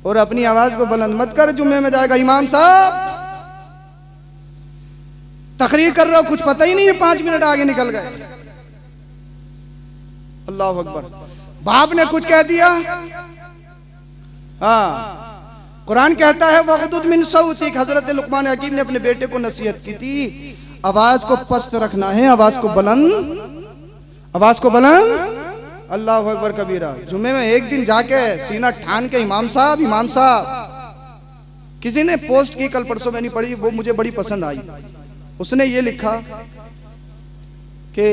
और अपनी आवाज को बुलंद मत कर। जुम्मे में जाएगा इमाम साहब तकरीर कर रहे हो, कुछ पता ही नहीं है, 5 मिनट आगे निकल गए। अल्लाह अकबर। बाप ने कुछ कह दिया, हाँ कुरान कहता है वग़दुद मिन सौतिक। हजरत लुक़मान हकीम ने अपने बेटे को नसीहत की थी, आवाज को पस्त रखना है, आवाज को बुलंद, आवाज को बुलंद। अल्लाह अकबर कबीरा। जुम्मे में एक दिन जाके सीना ठान के इमाम साहब, इमाम साहब। किसी ने पोस्ट की, कल परसों में नहीं पढ़ी, वो मुझे बड़ी पसंद आई। उसने ये लिखा कि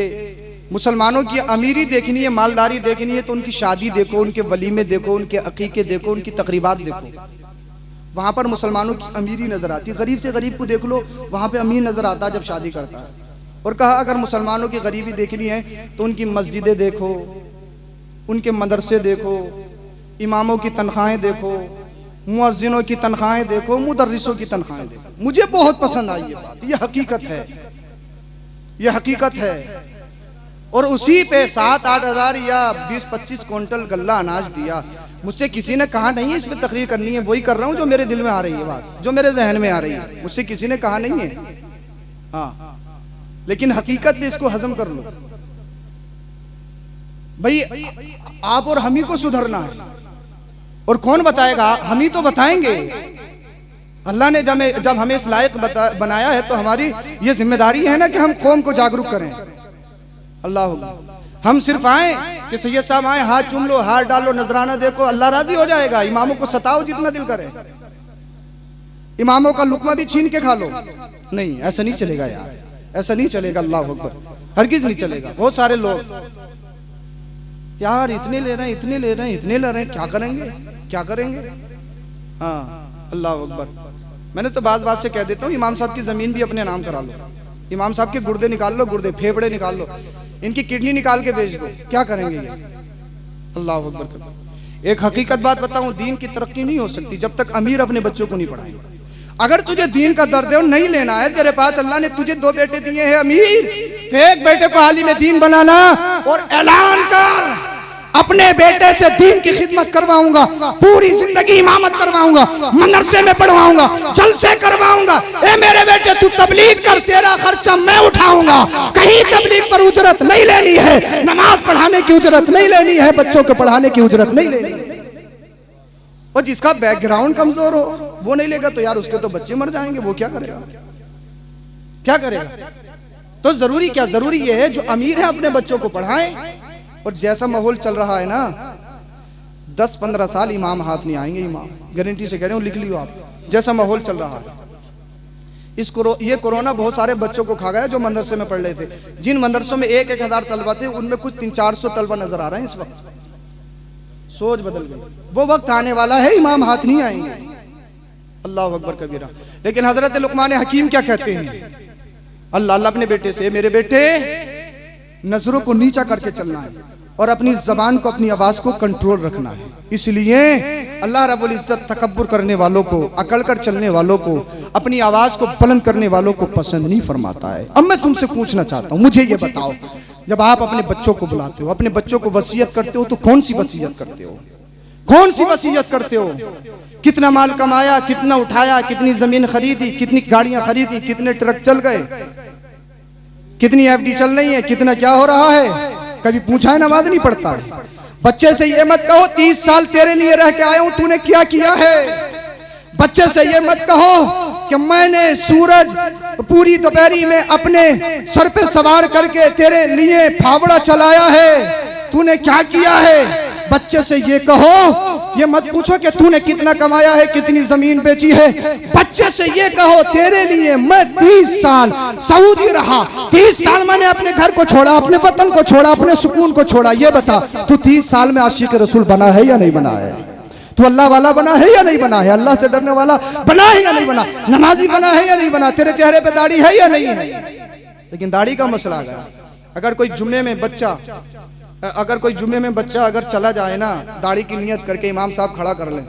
मुसलमानों की अमीरी देखनी है, मालदारी देखनी है तो उनकी शादी देखो, उनके वलीमे देखो, उनके अकीके देखो, उनकी तकरीबात देखो, वहां पर मुसलमानों की अमीरी नजर आती। गरीब से गरीब को देख लो, वहां पे अमीर नजर आता है जब शादी करता है। और कहा अगर मुसलमानों की गरीबी देखनी है तो उनकी मस्जिदें देखो, उनके मदरसे देखो, इमामों की तनख्वाहें देखो, मुअज्जिनों की तनख्वाहें देखो, मुदर्रिसों की तनख्वाहें देखो। मुझे बहुत पसंद आई ये बात, ये हकीकत है, ये हकीकत है। और उसी पे 7-8 हज़ार या 20-25 क्विंटल गल्ला अनाज दिया। मुझसे किसी ने कहा नहीं है इस पे तकरीर करनी है, वही कर रहा हूँ जो मेरे दिल में आ रही है, बात जो मेरे जहन में आ रही है, मुझसे किसी ने कहा नहीं है। हाँ लेकिन हकीकत है, इसको हजम कर लो भाई। आप और हम ही को सुधरना है, और कौन बताएगा? हम ही तो बताएंगे। अल्लाह ने जब हमें इस लायक बनाया है तो हमारी ये जिम्मेदारी है ना कि हम कौम को जागरूक करें। अल्लाह, हम सिर्फ आए कि सैयद साहब आए, हाथ चूम लो, हाथ डालो, नजराना देखो, अल्लाह राजी हो जाएगा। इमामों को सताओ जितना दिल करे, इमामों का लुकमा भी छीन के खा लो, नहीं ऐसा नहीं चलेगा यार, ऐसा नहीं चलेगा। अल्लाह अकबर, हरगिज नहीं चलेगा। बहुत सारे लोग यार इतने ले रहे हैं, इतने ले रहे हैं, इतने ले रहे हैं, क्या करेंगे, क्या करेंगे? हाँ अल्लाह अकबर। मैंने तो बात से कह देता हूँ, इमाम साहब की जमीन भी अपने नाम करा लो, इमाम साहब के गुर्दे निकाल लो, गुर्दे फेफड़े निकाल लो, इनकी किडनी निकाल के बेच दो, क्या करेंगे ये? अल्लाह अकबर। एक हकीकत बात बताऊं, दीन की तरक्की नहीं हो सकती जब तक अमीर अपने बच्चों को नहीं पढ़ाएंगे। अगर तुझे दीन का दर्द है और नहीं लेना है, तेरे पास अल्लाह ने तुझे 2 बेटे दिए हैं अमीर, तो एक बेटे को आलिम दीन बनाना और ऐलान कर अपने बेटे से दीन की खिदमत करवाऊंगा, पूरी जिंदगी इमामत करवाऊंगा, मदरसे में पढ़वाऊंगा, जलसे करवाऊंगा। ए मेरे बेटे तू तबलीग कर, तेरा खर्चा मैं उठाऊंगा, कहीं तबलीग पर उजरत नहीं लेनी है, नमाज पढ़ाने की उजरत नहीं लेनी है, बच्चों को पढ़ाने की उजरत नहीं लेनी है। और जिसका बैकग्राउंड कमजोर हो वो नहीं लेगा तो यार उसके तो बच्चे मर जाएंगे, वो क्या करेगा, क्या करेगा? तो जरूरी क्या, जरूरी ये है जो अमीर है अपने बच्चों को पढ़ाएं। और जैसा माहौल चल रहा है ना, 10-15 साल इमाम हाथ नहीं आएंगे, इमाम गारंटी से कह रहे हो, लिख लियो आप। जैसा माहौल चल रहा है, ये कोरोना बहुत सारे बच्चों को खा गया जो मदरसे में पढ़ रहे थे। जिन मदरसों में 1-1 हज़ार तलबा थे, उनमें कुछ 300-400 तलबा नजर आ रहे हैं इस वक्त। सोच बदल गई, वो वक्त आने वाला है इमाम हाथ नहीं आएंगे। अल्लाह अकबर कबीरा। लेकिन हजरत लुक़मान हकीम क्या कहते हैं? अल्लाह अपने बेटे से, मेरे बेटे नजरों को नीचा करके चलना है और अपनी जबान को, अपनी आवाज को कंट्रोल रखना है। इसलिए अल्लाह रब्बुल इज्जत तकब्बुर करने वालों को, अकड़ कर चलने वालों को, अपनी आवाज को बुलंद करने वालों को पसंद नहीं फरमाता है। अब मैं तुमसे पूछना चाहता हूँ, मुझे ये बताओ, जब आप अपने बच्चों को बुलाते हो, अपने बच्चों को वसीयत करते हो, तो कौन सी वसीयत करते हो? कौन सी वसीयत करते हो? कितना माल कमाया, कितना उठाया, कितनी जमीन खरीदी, कितनी गाड़ियां खरीदी, कितने ट्रक चल गए, कितनी एफडी चल रही है, कितना क्या हो रहा है? कभी पूछा है? नमाज नहीं पढ़ता है। बच्चे से ये मत कहो 30 साल तेरे लिए रह के आया हूं, तूने क्या किया है। बच्चे से ये मत कहो कि मैंने सूरज पूरी दोपहरी में अपने सर पे सवार करके तेरे लिए फावड़ा चलाया है, तूने क्या किया है। बच्चे से ये कहो, ये मत पूछो कि तूने कितना कमाया है, कितनी जमीन बेची है। बच्चे से ये कहो, तेरे लिए मैं 30 साल सऊदी रहा, 30 साल मैंने अपने घर को छोड़ा, अपने वतन को छोड़ा, अपने सुकून को छोड़ा। ये बता, तू 30 साल में आशिक रसूल बना है या नहीं बना है? तू अल्लाह वाला बना है या नहीं बना है? अल्लाह से डरने वाला बना है या नहीं बना? नमाजी बना है या नहीं बना? तेरे चेहरे पे दाढ़ी है या नहीं है? लेकिन दाढ़ी का मसला आ गया। अगर कोई जुम्मे में बच्चा अगर चला जाए ना, दाढ़ी की नियत करके इमाम साहब खड़ा कर लें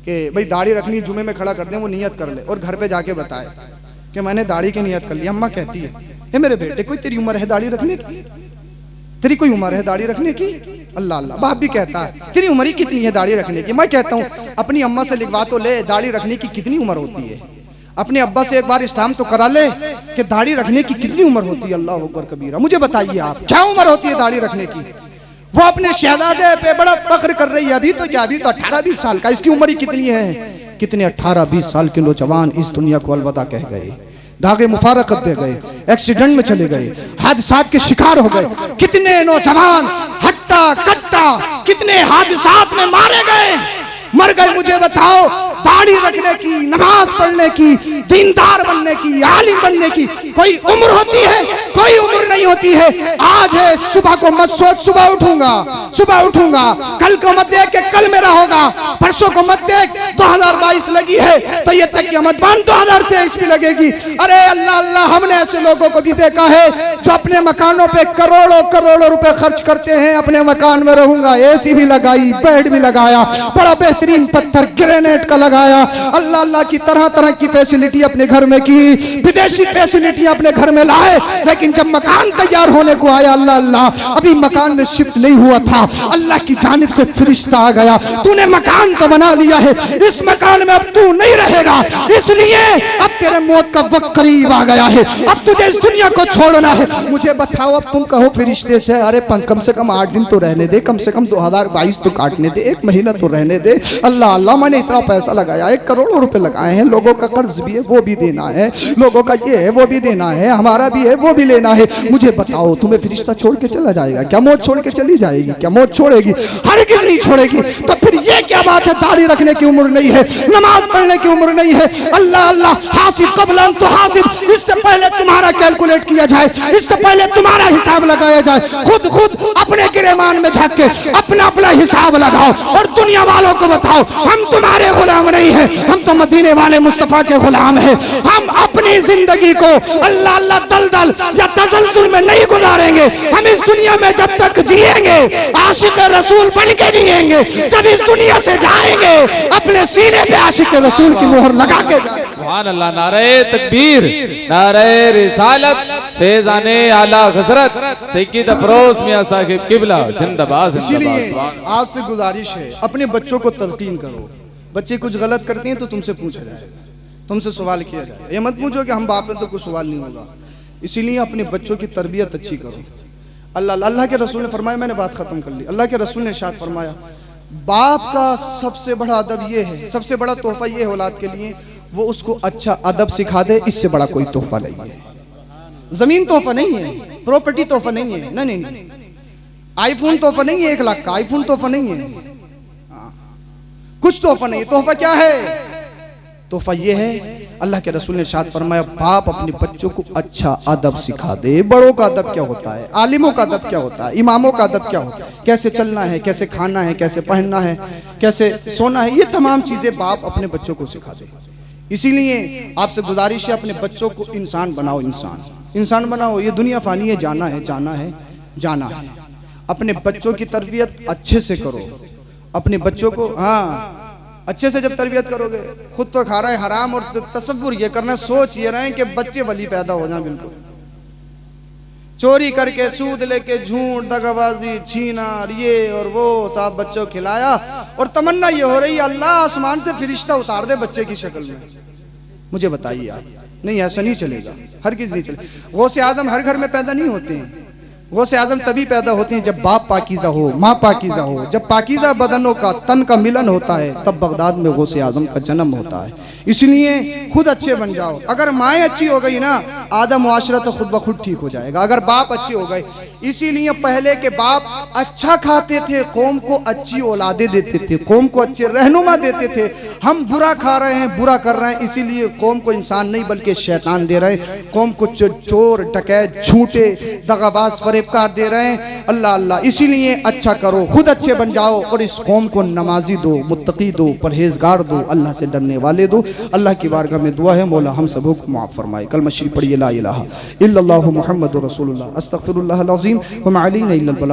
कि भाई दाढ़ी रखनी, जुम्मे में खड़ा कर दें, वो नियत कर ले और घर पे जाके बताए कि मैंने दाढ़ी की नियत कर ली। अम्मा कहती है, हे मेरे बेटे, कोई तेरी उम्र है दाढ़ी रखने की? तेरी कोई उम्र है दाढ़ी रखने की? अल्लाह अल्लाह। बाप भी कहता है तेरी उम्र ही कितनी है दाढ़ी रखने की। मैं कहता हूँ अपनी अम्मा से लिखवा तो ले, दाढ़ी रखने की कितनी उम्र होती है। अपने अब्बा से एक बार स्टाम्प तो करा ले कि दाढ़ी रखने की कितनी उम्र होती है। अल्लाह अकबर कबीरा। मुझे बताइए आप क्या उम्र होती है दाढ़ी रखने की। वो अपने शहजादे पे बड़ा फख्र कर रही है। अभी तो क्या, अभी तो 18-20 साल का, इसकी उम्र ही कितनी है। कितने 18-20 साल के नौजवान इस दुनिया को अलविदा कह गए, धागे मुफारकत दे गए, एक्सीडेंट में चले गए, हादसात के शिकार हो गए। कितने नौजवान हट्टा कट्टा कितने हादसात में मारे गए, मर गए। मुझे बताओ दाढ़ी रखने की, नमाज पढ़ने की, दीनदार बनने की, आलिम बनने की कोई उम्र होती है? कोई उम्र नहीं होती है। आज है, सुबह को मत सोच सुबह उठूंगा, सुबह उठूंगा, कल को मत देख के कल मेरा होगा, परसों को मत देख 2022 लगी है तो ये तक मत मान 2023 भी लगेगी। अरे अल्लाह अल्लाह, हमने ऐसे लोगों को भी देखा है जो अपने मकानों पे करोड़ों करोड़ों रुपए खर्च करते हैं। अपने मकान में रहूंगा, एसी भी लगाई, बेड भी लगाया, बड़ा बेहतरीन पत्थर ग्रेनेड का लगाया, अल्लाह अल्लाह की तरह तरह की फैसिलिटी अपने घर में की, विदेशी फैसिलिटी अपने घर में लाए। लेकिन जब मकान तैयार होने को आया, अल्लाह अल्लाह, अभी मकान में शिफ्ट नहीं हुआ था, अल्लाह की जानिब से फरिश्ता आ गया, तूने मकान तो बना लिया है, इस मकान में अब तू नहीं रहेगा, इसलिए अब तेरे मौत का वक्त करीब आ गया है, अब तुझे इस दुनिया को छोड़ना है। मुझे बताओ अब तुम कहो फरिश्ते से, अरे कम से कम 8 दिन तो रहने दे, कम से कम 2022 तो काटने दे, 1 महीना तो रहने दे। अल्लाह अल्लाह, मैंने इतना पैसा लगाया है, करोड़ों रुपए लगाए हैं, लोगों का कर्ज भी है वो भी देना है, लोगों का ये है वो भी देना है, हमारा भी है वो भी लेना है। मुझे बताओ तुम्हें फरिश्ता छोड़ के चला जाएगा क्या? मौत छोड़ के चली जाएगी क्या? मौत छोड़ेगी? हरगिज़ नहीं छोड़ेगी। तो फिर ये क्या बात है, दाढ़ी रखने की उम्र नहीं है, नमाज पढ़ने की उम्र नहीं है। अल्लाह अल्लाह, हासिब कबलन तो हासिब, इससे पहले तुम्हारा कैलकुलेट किया जाए, इससे पहले तुम्हारा हिसाब लगाया जाए। खुद अपने गिरेमान में झांक के अपना अपना हिसाब लगाओ और दुनिया वालों को बताओ हम तुम्हारे गुलाम नहीं है, हम तो मदीने वाले मुस्तफा के गुलाम है। हम अपनी जिंदगी को अल्लाह अल्लाह दलदल या तसलसल में नहीं गुजारेंगे। हम इस दुनिया में जब तक जिएंगे आशिक रसूल बन के जिएंगे, जब इस दुनिया से जाएंगे अपने सीने पे आशिक रसूल की मोहर लगा के जाएंगे। सुभान अल्लाह, नारे तकबीर, नारे रिसालत, फैज़ाने आला हज़रत सैयद अफरोज मियां साहिब किबला जिंदाबाद। इसलिए आपसे गुजारिश है अपने बच्चों को तलकीन करो। बच्चे कुछ गलत करते हैं तो तुमसे पूछा जाएगा, तुमसे सवाल किया जाएगा। ये मत पूछो कि हम बाप हैं तो कुछ सवाल नहीं होगा। इसीलिए अपने बच्चों की तरबियत अच्छी करो। अल्लाह के रसूल ने फरमाया, मैंने बात खत्म कर ली, अल्लाह के रसूल ने इरशाद फरमाया बाप का सबसे बड़ा अदब ये है, सबसे बड़ा तोहफा ये है औलाद के लिए, वो उसको अच्छा अदब सिखा दे, इससे बड़ा कोई तोहफा नहीं है। जमीन तोहफा नहीं है, प्रॉपर्टी तोहफा नहीं है, नहीं, आईफोन तोहफा नहीं है, 1 लाख का आईफोन तोहफा नहीं है, कुछ तोहफा नहीं है। तोहफा क्या है? तोहफा ये है, अल्लाह के रसूल ने इरशाद फरमाया बाप अपने बच्चों को अच्छा अदब सिखा दे। बड़ों का अदब क्या होता है, आलिमों का अदब क्या होता है, इमामों का अदब क्या होता है, कैसे चलना है, कैसे खाना है, कैसे पहनना है, कैसे सोना है, ये तमाम चीजें बाप अपने बच्चों को सिखा दे। इसीलिए आपसे गुजारिश है अपने बच्चों को इंसान बनाओ, इंसान बनाओ। ये दुनिया फानी है, जाना है, जाना है। अपने बच्चों की तरबियत अच्छे से करो। अपने बच्चों को अच्छे से जब तरबियत करोगे, खुद तो खा रहा है हराम और तसव्वुर ये करना, सोच ये रहे कि बच्चे वली पैदा हो जाए। बिल्कुल चोरी करके, सूद लेके, झूठ, दगाबाजी, छीना, ये और वो सब बच्चों को खिलाया और तमन्ना ये हो रही है अल्लाह आसमान से फरिश्ता उतार दे बच्चे की शक्ल में। मुझे बताइए आप, नहीं ऐसा नहीं चलेगा, हर किसी नहीं चलेगा। गौसे आजम हर घर में पैदा नहीं होते हैं। गौसे आजम तभी पैदा होते हैं जब बाप पाकीज़ा हो, माँ पाकीज़ा हो। जब पाकीज़ा बदनों का तन का मिलन होता है तब बगदाद में गौसे आजम का जन्म होता है। इसलिए खुद अच्छे बन जाओ। अगर माएँ अच्छी हो गई ना, आधा मुआशरा तो खुद ब खुद ठीक हो जाएगा, अगर बाप अच्छे हो गए। इसीलिए पहले के बाप अच्छा खाते थे, कौम को अच्छी औलादे देते थे, कौम को अच्छे रहनुमा देते थे। हम बुरा खा रहे हैं, बुरा कर रहे हैं, इसीलिए कौम को इंसान नहीं बल्कि शैतान दे रहे हैं। कौम को चोर, डकैत, झूठे, दगाबाज, फरेबकार दे रहे हैं। अल्लाह अल्लाह, इसीलिए अच्छा करो, खुद अच्छे बन जाओ और इस कौम को नमाजी दो, मुत्तकी दो, परहेजगार दो, अल्लाह से डरने वाले दो। अल्लाह की बारगाह में दुआ है मौला हम सबों को माफ़ फरमाए। कलमा शरीफ पढ़िए, ला इलाहा इल्लल्लाहु मुहम्मदुर रसूलुल्लाह, अस्तगफिरुल्लाह अल-अज़ीम व मा अलैना इल्लल बलाग।